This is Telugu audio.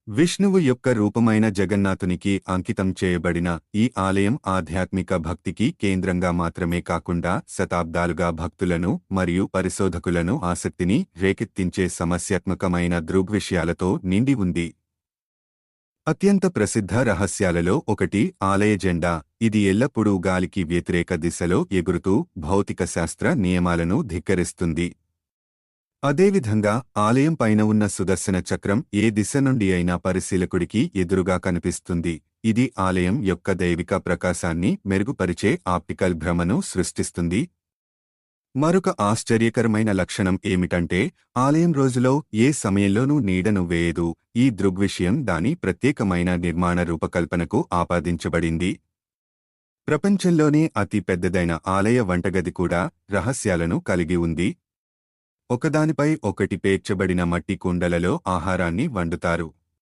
విష్ణువు యొక్క రూపమైన జగన్నాథునికి అంకితం చేయబడిన ఈ ఆలయం ఆధ్యాత్మిక భక్తికి కేంద్రంగా మాత్రమే కాకుండా శతాబ్దాలుగా భక్తులను మరియు పరిశోధకులను ఆసక్తిని రేకెత్తించే సమస్యాత్మకమైన దృగ్విషయాలతో నిండి ఉంది. అత్యంత ప్రసిద్ధ రహస్యాలలో ఒకటి ఆలయ జెండా. ఇది ఎల్లప్పుడూ గాలికి వ్యతిరేక దిశలో ఎగురుతూ భౌతిక శాస్త్ర నియమాలను ధిక్కరిస్తుంది. అదేవిధంగా ఆలయం పైన ఉన్న సుదర్శన చక్రం ఏ దిశ నుండి అయినా పరిశీలకుడికి ఎదురుగా కనిపిస్తుంది. ఇది ఆలయం యొక్క దైవిక ప్రకాశాన్ని మెరుగుపరిచే ఆప్టికల్ భ్రమను సృష్టిస్తుంది. మరొక ఆశ్చర్యకరమైన లక్షణం ఏమిటంటే ఆలయం రోజులో ఏ సమయంలోనూ నీడను వేయదు. ఈ దృగ్విషయం దాని ప్రత్యేకమైన నిర్మాణ రూపకల్పనకు ఆపాదించబడింది. ప్రపంచంలోనే అతి పెద్దదైన ఆలయ వంటగది కూడా రహస్యాలను కలిగి ఉంది. ఒకదానిపై ఒకటి పేర్చబడిన మట్టి కుండలలో ఆహారాన్ని వండుతారు.